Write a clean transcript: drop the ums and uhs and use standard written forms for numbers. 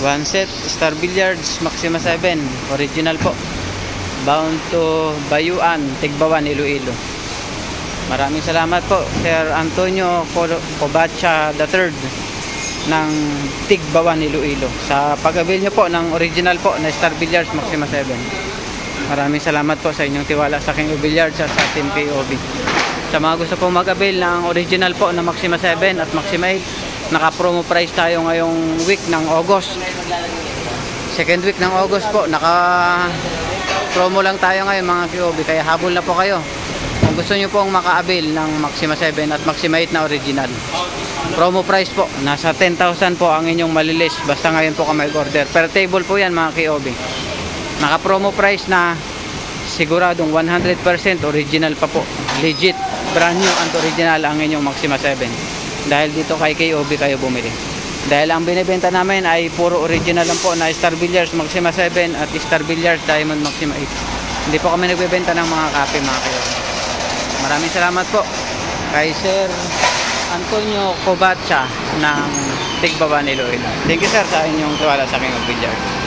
One set, Star Billiards, Maxima 7. Original po. Bound to Bayuan, Tigbawan, Iloilo. Maraming salamat po, Sir Antonio Cobacha III ng Tigbawan, Iloilo, sa pag-avail nyo po ng original po na Star Billiards Maxima 7. Maraming salamat po sa inyong tiwala sa King of Billiards at sa Team KOB. Sa mga gusto pong mag-avail ng original po na Maxima 7 at Maxima 8, naka-promo price tayo ngayong week ng August. Second week ng August po, naka-promo lang tayo ngayon mga KOB, kaya habol na po kayo. Kung gusto nyo pong maka-avail ng Maxima 7 at Maxima 8 na original, promo price po, nasa 10,000 po ang inyong malilist basta ngayon po ka mag-order. Per table po yan mga KOB. Naka promo price na siguradong 100% original pa po. Legit, brand new and original ang inyong Maxima 7. Dahil dito kay KOB kayo bumili. Dahil ang binibenta namin ay puro original lang po na Star Billiards Maxima 7 at Star Billiards Diamond Maxima 8. Hindi po kami nagbebenta ng mga copy mga KOB. Maraming salamat po kay Sir Antonio Cobacha ng Tigbawan, Iloilo. Thank you sir sa inyong tiwala sa King of Billiards.